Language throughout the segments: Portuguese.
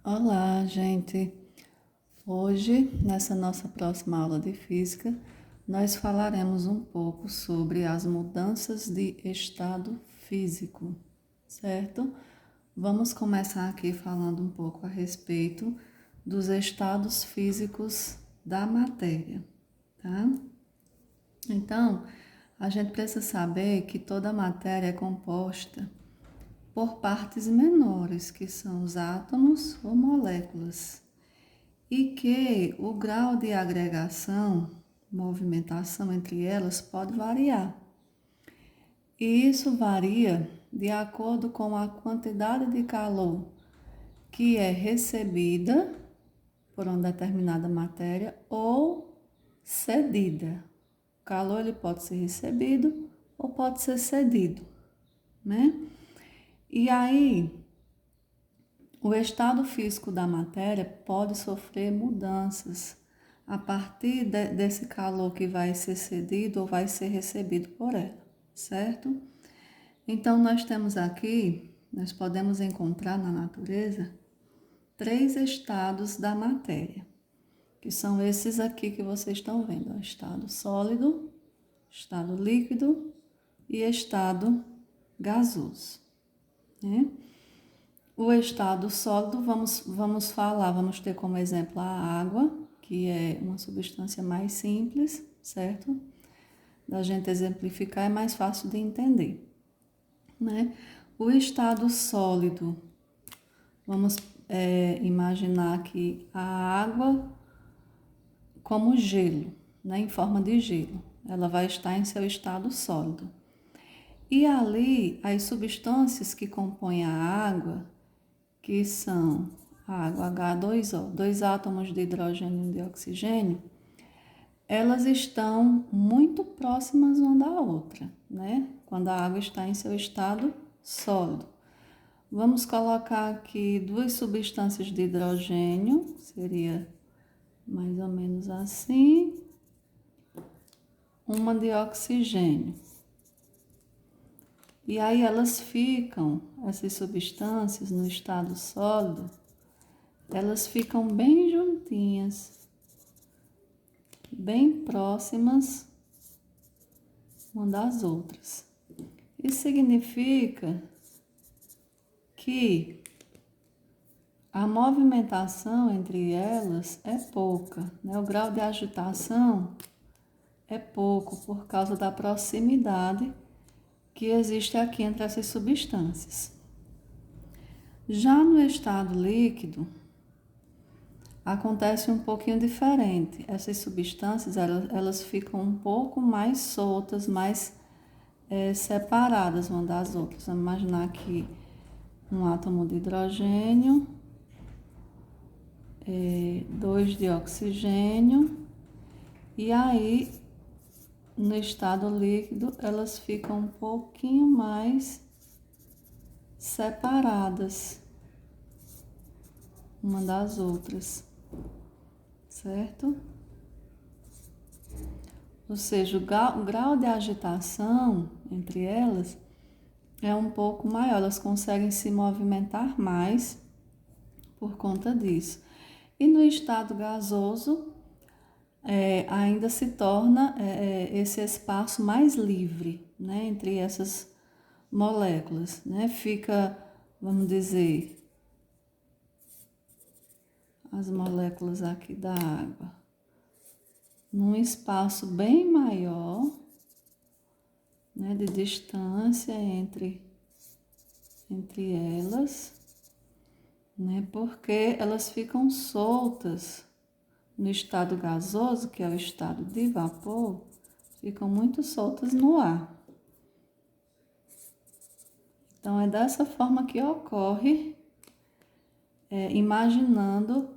Olá, gente! Hoje, nessa nossa próxima aula de física, nós falaremos um pouco sobre as mudanças de estado físico, certo? Vamos começar aqui falando um pouco a respeito dos estados físicos da matéria, tá? Então, a gente precisa saber que toda matéria é composta por partes menores, que são os átomos ou moléculas, e que o grau de agregação, movimentação entre elas pode variar. E isso varia de acordo com a quantidade de calor que é recebida por uma determinada matéria ou cedida. O calor ele pode ser recebido ou pode ser cedido, né? E aí, o estado físico da matéria pode sofrer mudanças a partir desse calor que vai ser cedido ou vai ser recebido por ela, certo? Então, nós podemos encontrar na natureza 3 estados da matéria, que são esses aqui que vocês estão vendo: ó, estado sólido, estado líquido e estado gasoso, né? O estado sólido, vamos ter como exemplo a água, que é uma substância mais simples, certo? Da gente exemplificar é mais fácil de entender, né? O estado sólido, vamos imaginar que a água como gelo, né? Em forma de gelo, ela vai estar em seu estado sólido. E ali, as substâncias que compõem a água, que são a água H2O, 2 átomos de hidrogênio e de oxigênio, elas estão muito próximas uma da outra, né? Quando a água está em seu estado sólido. Vamos colocar aqui 2 substâncias de hidrogênio, seria mais ou menos assim, uma de oxigênio. E aí essas substâncias no estado sólido, elas ficam bem juntinhas, bem próximas uma das outras. Isso significa que a movimentação entre elas é pouca, né? O grau de agitação é pouco por causa da proximidade que existe aqui entre essas substâncias. Já no estado líquido, acontece um pouquinho diferente. Essas substâncias, elas ficam um pouco mais soltas, mais separadas uma das outras. Vamos imaginar aqui um átomo de hidrogênio, 2 de oxigênio, e aí, no estado líquido, elas ficam um pouquinho mais separadas uma das outras, certo? Ou seja, o grau de agitação entre elas é um pouco maior, elas conseguem se movimentar mais por conta disso. E no estado gasoso, ainda se torna esse espaço mais livre, né, entre essas moléculas, né? Fica, vamos dizer, as moléculas aqui da água num espaço bem maior, né, de distância entre elas, né, porque elas ficam soltas no estado gasoso, que é o estado de vapor, ficam muito soltas no ar. Então, é dessa forma que ocorre, imaginando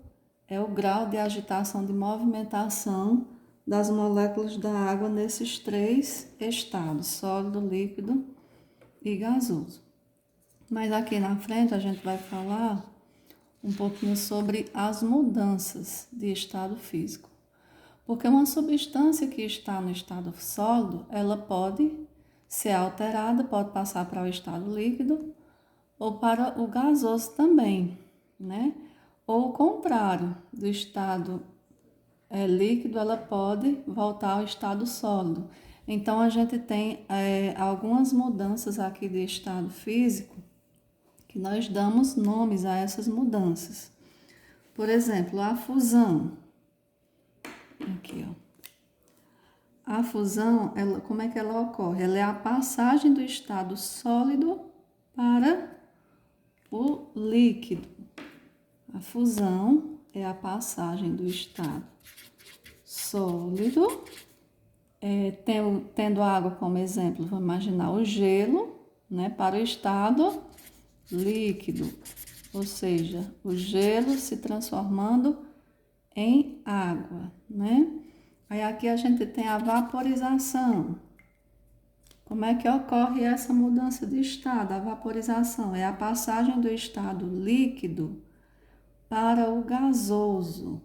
o grau de agitação, de movimentação das moléculas da água nesses 3 estados, sólido, líquido e gasoso. Mas aqui na frente a gente vai falar um pouquinho sobre as mudanças de estado físico. Porque uma substância que está no estado sólido, ela pode ser alterada, pode passar para o estado líquido ou para o gasoso também, né? ou o contrário, do estado líquido, ela pode voltar ao estado sólido. Então, a gente tem algumas mudanças aqui de estado físico que nós damos nomes a essas mudanças. Por exemplo, a fusão. Aqui, ó. A fusão, como é que ela ocorre? Ela é a passagem do estado sólido para o líquido. A fusão é a passagem do estado sólido, tendo a água como exemplo, vamos imaginar o gelo, né, para o estado líquido, ou seja, o gelo se transformando em água, né? Aí aqui a gente tem a vaporização. Como é que ocorre essa mudança de estado? A vaporização é a passagem do estado líquido para o gasoso. Ou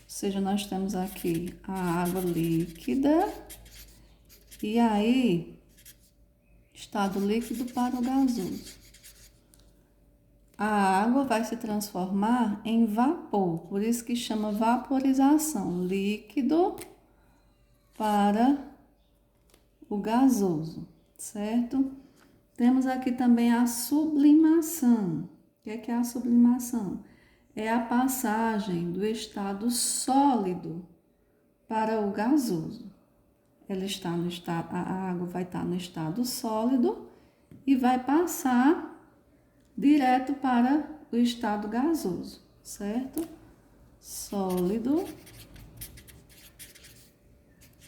seja, nós temos aqui a água líquida e aí estado líquido para o gasoso. A água vai se transformar em vapor, por isso que chama vaporização, líquido para o gasoso, certo? Temos aqui também a sublimação. O que é a sublimação? É a passagem do estado sólido para o gasoso. Ela está no estado, a água vai estar no estado sólido e vai passar direto para o estado gasoso, certo? Sólido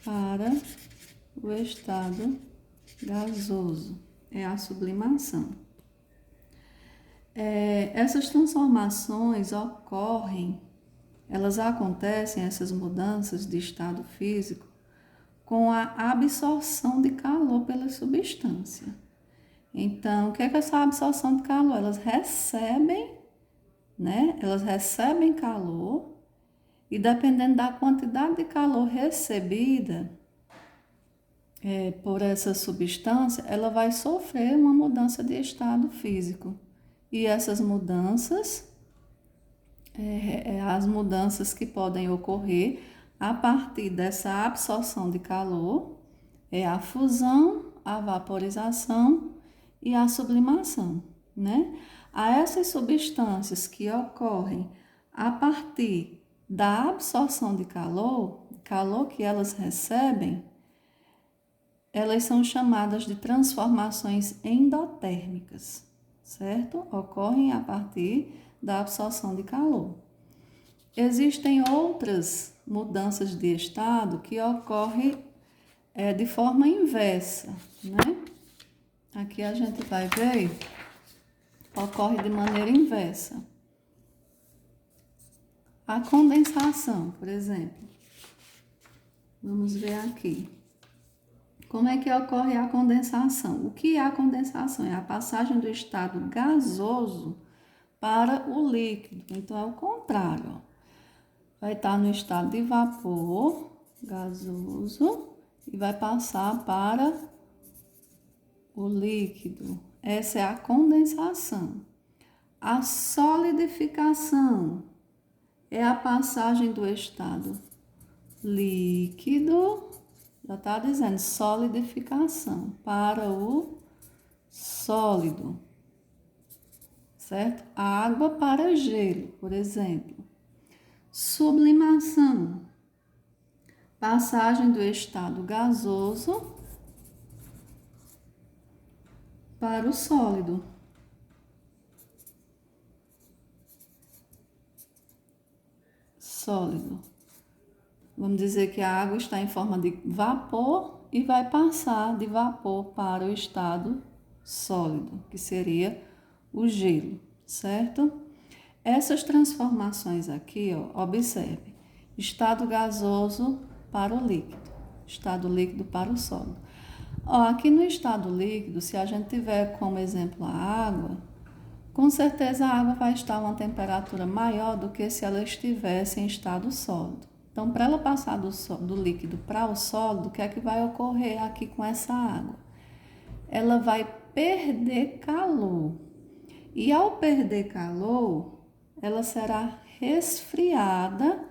para o estado gasoso, é a sublimação. Essas transformações ocorrem, elas acontecem, essas mudanças de estado físico, com a absorção de calor pela substância. Então, o que é essa absorção de calor? Elas recebem, né? Elas recebem calor e dependendo da quantidade de calor recebida por essa substância, ela vai sofrer uma mudança de estado físico. E essas mudanças, as mudanças que podem ocorrer a partir dessa absorção de calor, é a fusão, a vaporização e a sublimação, né? A essas substâncias que ocorrem a partir da absorção de calor que elas recebem, elas são chamadas de transformações endotérmicas, certo? Ocorrem a partir da absorção de calor. Existem outras mudanças de estado que ocorrem de forma inversa, né? Aqui a gente vai ver, ocorre de maneira inversa. A condensação, por exemplo. Vamos ver aqui. Como é que ocorre a condensação? O que é a condensação? É a passagem do estado gasoso para o líquido. Então, é o contrário. Ó. Vai estar no estado de vapor gasoso e vai passar para o líquido. Essa é a condensação. A solidificação é a passagem do estado líquido, já está dizendo solidificação, para o sólido, certo? A água para gelo, por exemplo. Sublimação, passagem do estado gasoso para o sólido. Sólido. Vamos dizer que a água está em forma de vapor e vai passar de vapor para o estado sólido, que seria o gelo, certo? Essas transformações aqui, ó, observe, estado gasoso para o líquido, estado líquido para o sólido. Ó, aqui no estado líquido, se a gente tiver como exemplo a água, com certeza a água vai estar a uma temperatura maior do que se ela estivesse em estado sólido. Então, para ela passar do líquido para o sólido, o que é que vai ocorrer aqui com essa água? Ela vai perder calor. E ao perder calor, ela será resfriada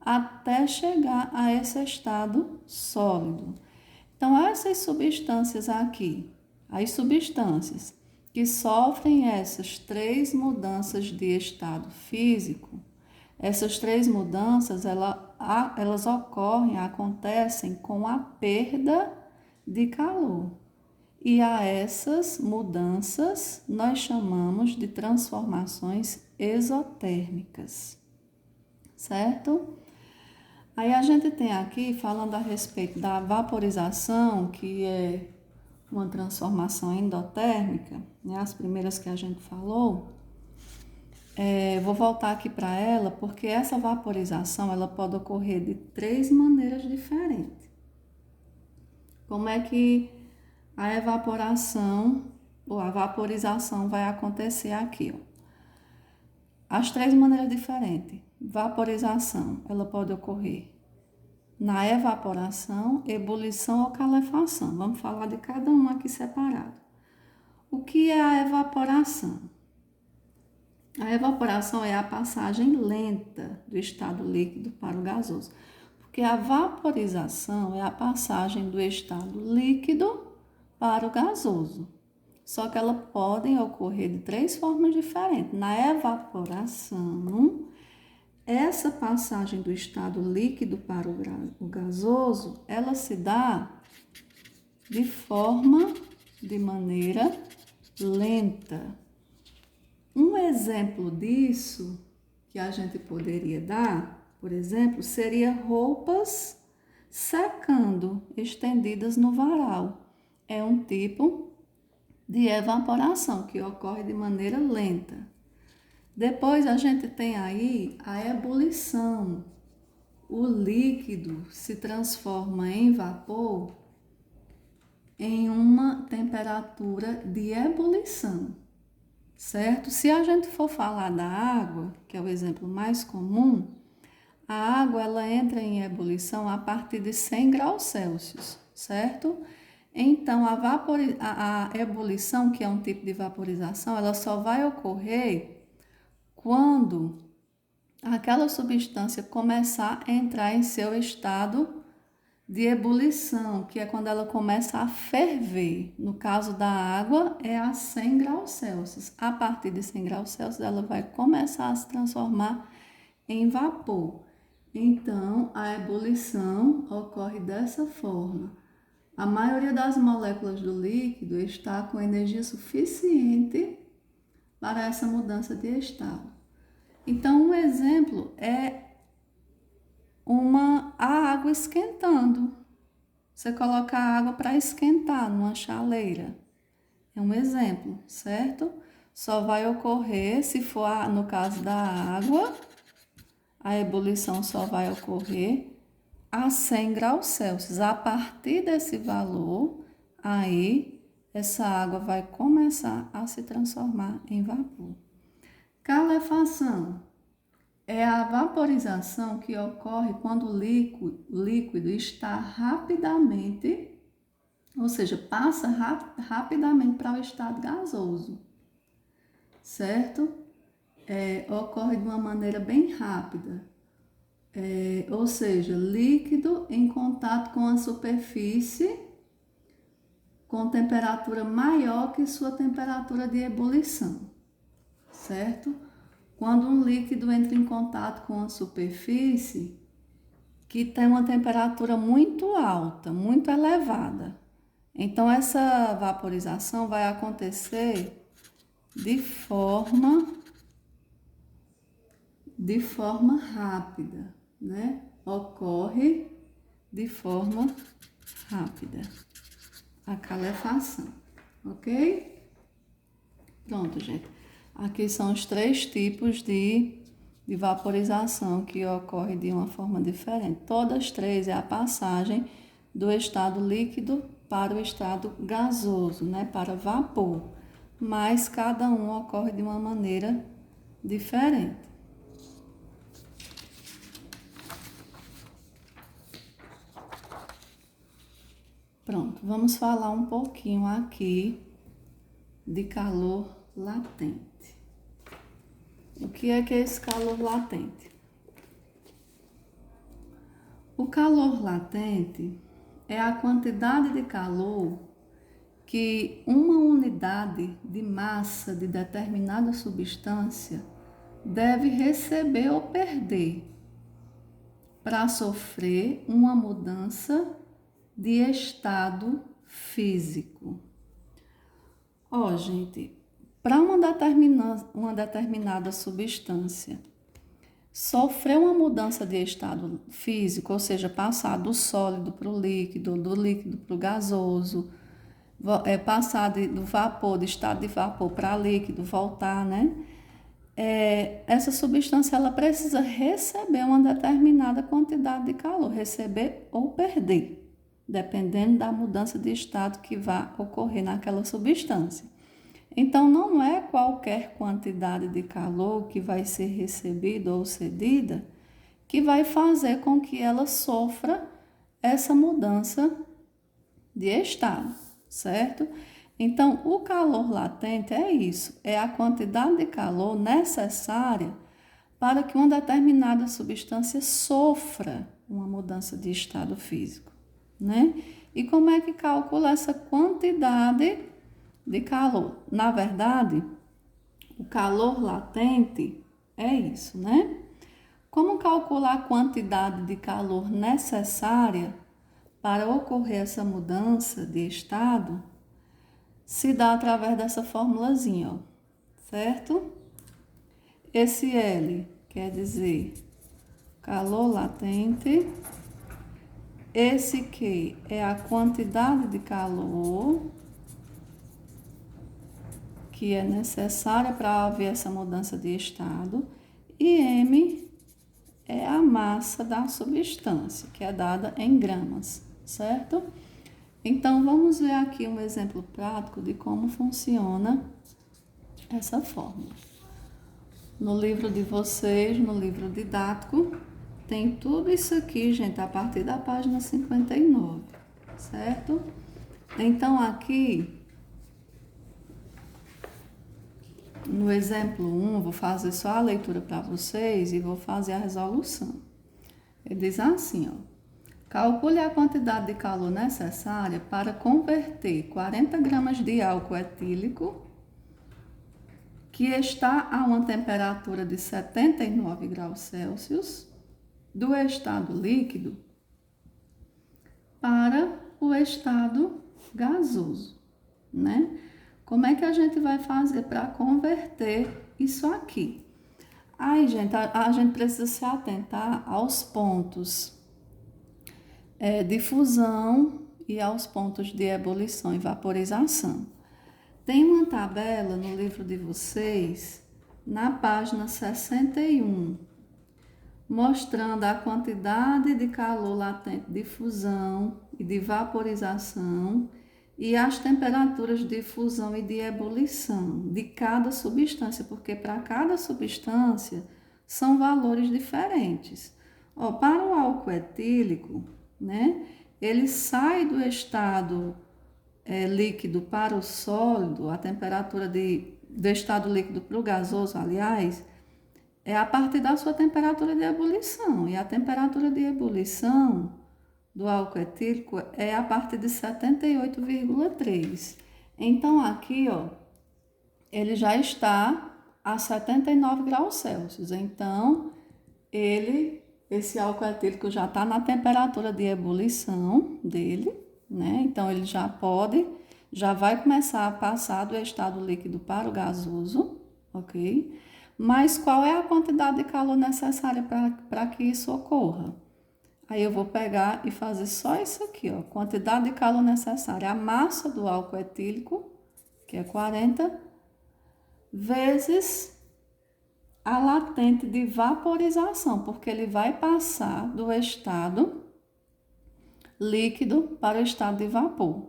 até chegar a esse estado sólido. Então, essas substâncias aqui, as substâncias que sofrem essas três mudanças de estado físico, essas três mudanças, elas acontecem com a perda de calor. E a essas mudanças nós chamamos de transformações exotérmicas, certo? Aí a gente tem aqui, falando a respeito da vaporização, que é uma transformação endotérmica, né, as primeiras que a gente falou, vou voltar aqui para ela, porque essa vaporização ela pode ocorrer de três maneiras diferentes. Como é que a evaporação ou a vaporização vai acontecer aqui? Ó. As três maneiras diferentes. Vaporização, ela pode ocorrer na evaporação, ebulição ou calefação. Vamos falar de cada um aqui separado. O que é a evaporação? A evaporação é a passagem lenta do estado líquido para o gasoso, porque a vaporização é a passagem do estado líquido para o gasoso. Só que elas podem ocorrer de três formas diferentes. Na evaporação, essa passagem do estado líquido para o gasoso, ela se dá de maneira lenta. Um exemplo disso que a gente poderia dar, por exemplo, seria roupas secando, estendidas no varal. É um tipo de evaporação que ocorre de maneira lenta. Depois a gente tem aí a ebulição. O líquido se transforma em vapor em uma temperatura de ebulição, certo? Se a gente for falar da água, que é o exemplo mais comum, a água ela entra em ebulição a partir de 100 graus Celsius, certo? Então, a ebulição, que é um tipo de vaporização, ela só vai ocorrer quando aquela substância começar a entrar em seu estado de ebulição, que é quando ela começa a ferver. No caso da água, é a 100 graus Celsius. A partir de 100 graus Celsius, ela vai começar a se transformar em vapor. Então, a ebulição ocorre dessa forma. A maioria das moléculas do líquido está com energia suficiente para essa mudança de estado. Então, um exemplo é a água esquentando. Você coloca a água para esquentar numa chaleira. É um exemplo, certo? Só vai ocorrer se for, no caso da água, a ebulição só vai ocorrer a 100 graus Celsius. A partir desse valor, aí essa água vai começar a se transformar em vapor. Calefação é a vaporização que ocorre quando o líquido está rapidamente, ou seja, passa rapidamente para o estado gasoso, certo? Ocorre de uma maneira bem rápida, ou seja, líquido em contato com a superfície com temperatura maior que sua temperatura de ebulição, certo? Quando um líquido entra em contato com a superfície que tem uma temperatura muito alta, muito elevada, então essa vaporização vai acontecer de forma rápida, né? Ocorre de forma rápida a calefação, ok? Pronto, gente. Aqui são os três tipos de vaporização que ocorre de uma forma diferente. Todas três é a passagem do estado líquido para o estado gasoso, né? Para vapor. Mas cada um ocorre de uma maneira diferente. Pronto, vamos falar um pouquinho aqui de calor latente. O que é esse calor latente? O calor latente é a quantidade de calor que uma unidade de massa de determinada substância deve receber ou perder para sofrer uma mudança de estado físico. Gente, para uma determinada substância sofrer uma mudança de estado físico, ou seja, passar do sólido para o líquido, do líquido para o gasoso, passar do vapor, do estado de vapor para líquido, voltar, né? Essa substância ela precisa receber uma determinada quantidade de calor, receber ou perder, dependendo da mudança de estado que vai ocorrer naquela substância. Então, não é qualquer quantidade de calor que vai ser recebida ou cedida que vai fazer com que ela sofra essa mudança de estado, certo? Então, o calor latente é isso, é a quantidade de calor necessária para que uma determinada substância sofra uma mudança de estado físico, né? E como é que calcula essa quantidade de calor? Na verdade, o calor latente é isso, né? Como calcular a quantidade de calor necessária para ocorrer essa mudança de estado? Se dá através dessa formulazinha, ó, certo? Esse L quer dizer calor latente. Esse Q é a quantidade de calor que é necessária para haver essa mudança de estado. E M é a massa da substância, que é dada em gramas, certo? Então, vamos ver aqui um exemplo prático de como funciona essa fórmula. No livro de vocês, no livro didático, tem tudo isso aqui, gente, a partir da página 59, certo? Então, aqui, no exemplo 1, vou fazer só a leitura para vocês e vou fazer a resolução. Ele diz assim, ó. Calcule a quantidade de calor necessária para converter 40 gramas de álcool etílico, que está a uma temperatura de 79 graus Celsius, do estado líquido para o estado gasoso, né? Como é que a gente vai fazer para converter isso aqui? Aí, gente, a gente precisa se atentar aos pontos de fusão e aos pontos de ebulição e vaporização. Tem uma tabela no livro de vocês, na página 61, mostrando a quantidade de calor latente de fusão e de vaporização e as temperaturas de fusão e de ebulição de cada substância, porque para cada substância são valores diferentes. Para o álcool etílico, né, ele sai do estado líquido para o sólido, a temperatura do estado líquido para o gasoso, aliás, é a partir da sua temperatura de ebulição. E a temperatura de ebulição do álcool etílico é a partir de 78,3. Então, aqui, ó, ele já está a 79 graus Celsius. Então, esse álcool etílico já está na temperatura de ebulição dele, né? Então, ele já vai começar a passar do estado líquido para o gasoso, ok? Mas qual é a quantidade de calor necessária para que isso ocorra? Aí eu vou pegar e fazer só isso aqui, ó. Quantidade de calor necessária, a massa do álcool etílico, que é 40, vezes a latente de vaporização, porque ele vai passar do estado líquido para o estado de vapor.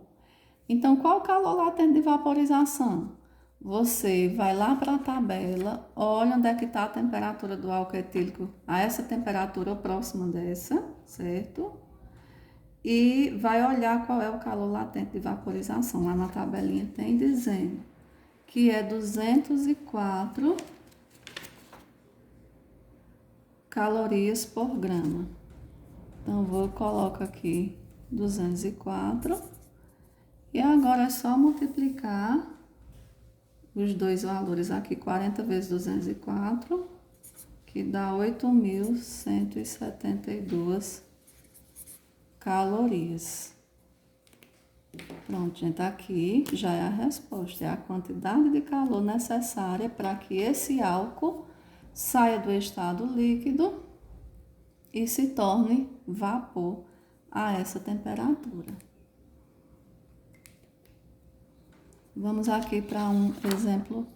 Então, qual o calor latente de vaporização? Você vai lá para a tabela, olha onde é que está a temperatura do álcool etílico, a essa temperatura ou próxima dessa, certo? E vai olhar qual é o calor latente de vaporização. Lá na tabelinha tem dizendo que é 204 calorias por grama. Então, coloco aqui 204. E agora é só multiplicar os dois valores aqui, 40 vezes 204, que dá 8.172 calorias. Pronto, gente, aqui já é a resposta, é a quantidade de calor necessária para que esse álcool saia do estado líquido e se torne vapor a essa temperatura. Vamos aqui para um exemplo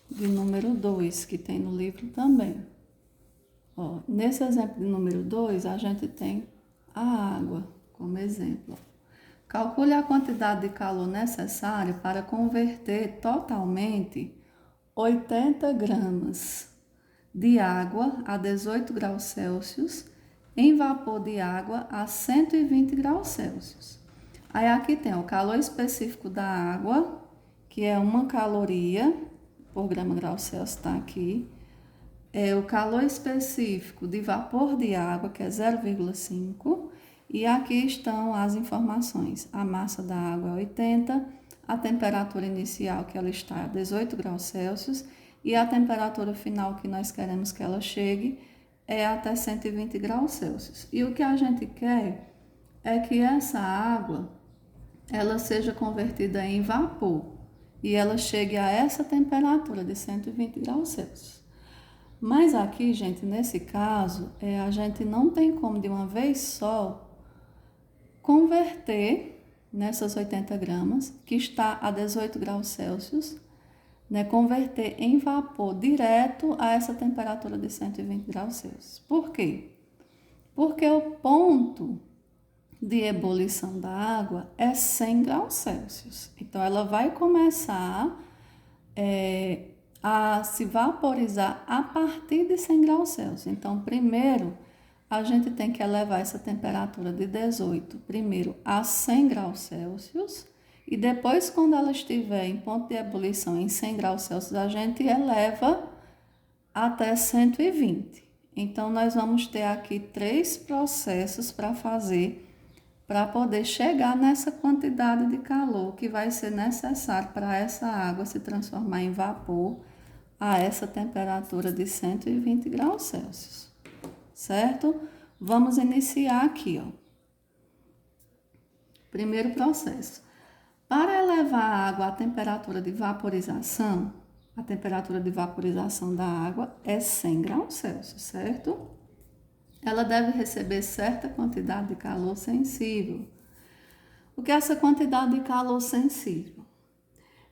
de número 2, que tem no livro também. Ó, nesse exemplo de número 2, a gente tem a água como exemplo. Calcule a quantidade de calor necessária para converter totalmente 80 gramas de água a 18 graus Celsius em vapor de água a 120 graus Celsius. Aí aqui tem o calor específico da água, que é 1 caloria por grama grau Celsius, está aqui. É o calor específico de vapor de água, que é 0,5. E aqui estão as informações. A massa da água é 80, a temperatura inicial que ela está a 18 graus Celsius e a temperatura final que nós queremos que ela chegue é até 120 graus Celsius. E o que a gente quer é que essa água ela seja convertida em vapor e ela chegue a essa temperatura de 120 graus Celsius. Mas aqui, gente, nesse caso, a gente não tem como de uma vez só converter nessas 80 gramas, que está a 18 graus Celsius, né, converter em vapor direto a essa temperatura de 120 graus Celsius. Por quê? Porque o ponto de ebulição da água é 100 graus Celsius. Então, ela vai começar a se vaporizar a partir de 100 graus Celsius. Então, primeiro, a gente tem que elevar essa temperatura de 18, primeiro a 100 graus Celsius, e depois, quando ela estiver em ponto de ebulição em 100 graus Celsius, a gente eleva até 120. Então, nós vamos ter aqui 3 processos para fazer, para poder chegar nessa quantidade de calor que vai ser necessário para essa água se transformar em vapor a essa temperatura de 120 graus Celsius, certo? Vamos iniciar aqui, ó. Primeiro processo. Para elevar a água à temperatura de vaporização, a temperatura de vaporização da água é 100 graus Celsius, certo? Ela deve receber certa quantidade de calor sensível. O que é essa quantidade de calor sensível?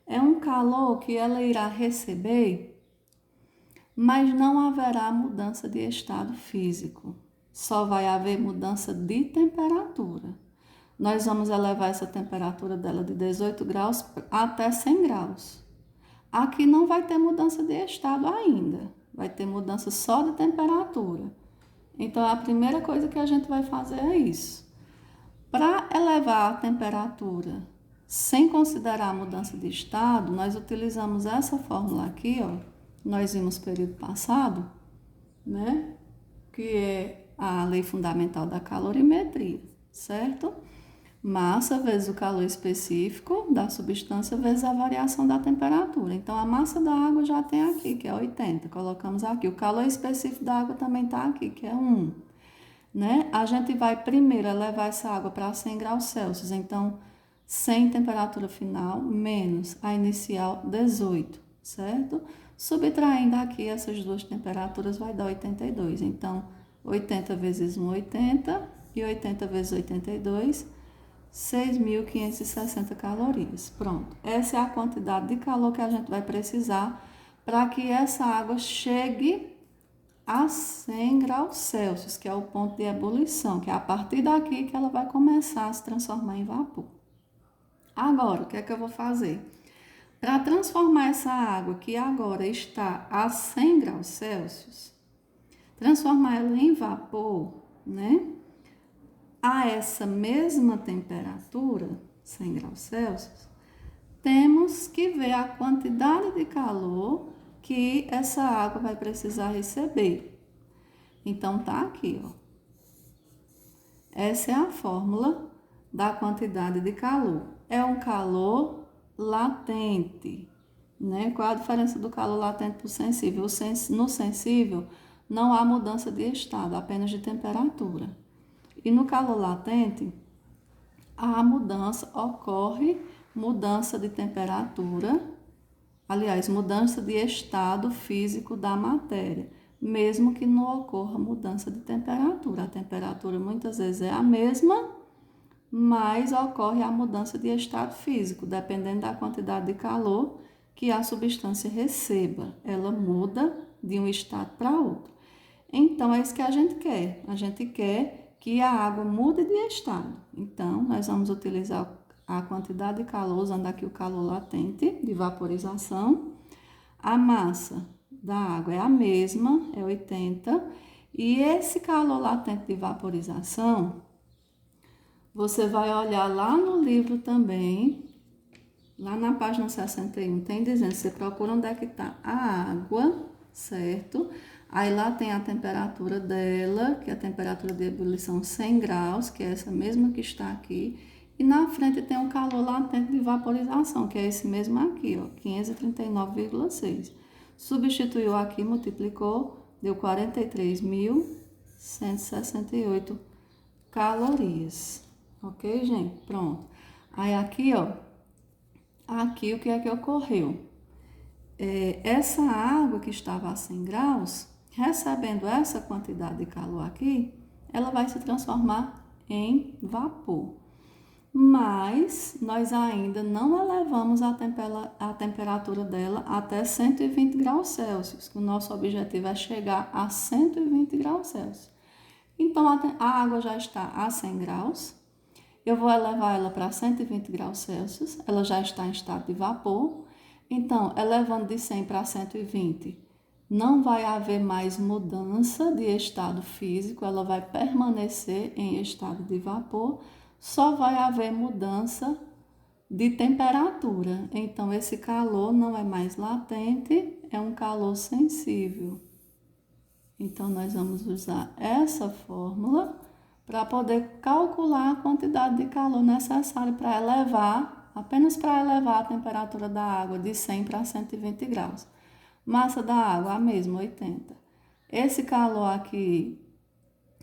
É um calor que ela irá receber, mas não haverá mudança de estado físico. Só vai haver mudança de temperatura. Nós vamos elevar essa temperatura dela de 18 graus até 100 graus. Aqui não vai ter mudança de estado ainda. Vai ter mudança só de temperatura. Então, a primeira coisa que a gente vai fazer é isso. Para elevar a temperatura sem considerar a mudança de estado, nós utilizamos essa fórmula aqui, ó. Nós vimos no período passado, né? Que é a lei fundamental da calorimetria, certo? Massa vezes o calor específico da substância vezes a variação da temperatura. Então, a massa da água já tem aqui, que é 80. Colocamos aqui. O calor específico da água também está aqui, que é 1. Né? A gente vai primeiro elevar essa água para 100 graus Celsius. Então, 100 temperatura final menos a inicial 18, certo? Subtraindo aqui essas duas temperaturas vai dar 82. Então, 80 vezes 1, 80. E 80 vezes 82, 6.560 calorias. Pronto. Essa é a quantidade de calor que a gente vai precisar para que essa água chegue a 100 graus Celsius, que é o ponto de ebulição, que é a partir daqui que ela vai começar a se transformar em vapor. Agora, o que é que eu vou fazer? Para transformar essa água que agora está a 100 graus Celsius, transformar ela em vapor, né? A essa mesma temperatura, 100 graus Celsius, temos que ver a quantidade de calor que essa água vai precisar receber. Então, tá aqui, ó. Essa é a fórmula da quantidade de calor. É um calor latente, né? Qual a diferença do calor latente para o sensível? No sensível, não há mudança de estado, apenas de temperatura. E no calor latente, a mudança ocorre, mudança de temperatura, aliás, mudança de estado físico da matéria, mesmo que não ocorra mudança de temperatura. A temperatura muitas vezes é a mesma, mas ocorre a mudança de estado físico, dependendo da quantidade de calor que a substância receba. Ela muda de um estado para outro. Então, é isso que a gente quer. A gente quer que a água mude de estado. Então, nós vamos utilizar a quantidade de calor, usando aqui o calor latente de vaporização. A massa da água é a mesma, é 80. E esse calor latente de vaporização, você vai olhar lá no livro também, lá na página 61, tem dizendo, você procura onde é que está a água, certo? Aí lá tem a temperatura dela, que é a temperatura de ebulição 100 graus, que é essa mesma que está aqui. E na frente tem o calor latente de vaporização, que é esse mesmo aqui, ó, 539,6. Substituiu aqui, multiplicou, deu 43.168 calorias. Ok, gente? Pronto. Aí aqui, ó, aqui o que é que ocorreu? Essa água que estava a 100 graus, recebendo essa quantidade de calor aqui, ela vai se transformar em vapor. Mas nós ainda não elevamos a temperatura dela até 120 graus Celsius, que o nosso objetivo é chegar a 120 graus Celsius. Então, a água já está a 100 graus, eu vou elevar ela para 120 graus Celsius, ela já está em estado de vapor. Então, elevando de 100 para 120, não vai haver mais mudança de estado físico, ela vai permanecer em estado de vapor, só vai haver mudança de temperatura. Então, esse calor não é mais latente, é um calor sensível. Então, nós vamos usar essa fórmula para poder calcular a quantidade de calor necessária para elevar, apenas para elevar a temperatura da água de 100 para 120 graus. Massa da água, a mesma, 80. Esse calor aqui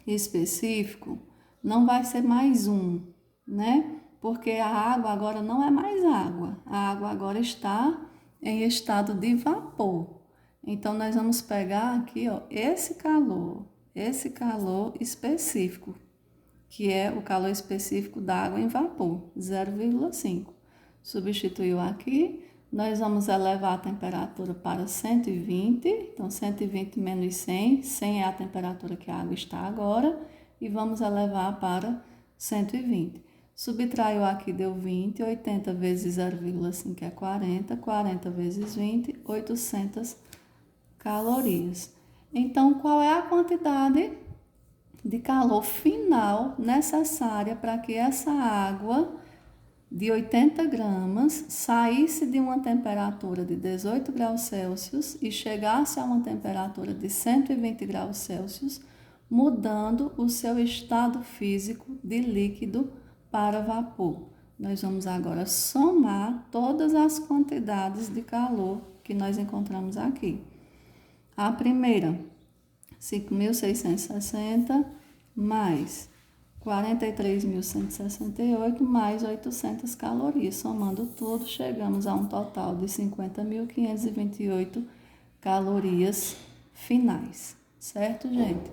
específico não vai ser mais um, né? Porque a água agora não é mais água. A água agora está em estado de vapor. Então, nós vamos pegar aqui, ó, esse calor específico, que é o calor específico da água em vapor, 0,5. Substituiu aqui, nós vamos elevar a temperatura para 120, então 120 menos 100, 100 é a temperatura que a água está agora, e vamos elevar para 120. Subtraiu aqui, deu 20, 80 vezes 0,5 é 40, 40 vezes 20, 800 calorias. Então, qual é a quantidade de calor final necessária para que essa água de 80 gramas saísse de uma temperatura de 18 graus Celsius e chegasse a uma temperatura de 120 graus Celsius, mudando o seu estado físico de líquido para vapor? Nós vamos agora somar todas as quantidades de calor que nós encontramos aqui. A primeira, 5.660 mais 43.168 mais 800 calorias. Somando tudo, chegamos a um total de 50.528 calorias finais. Certo, gente?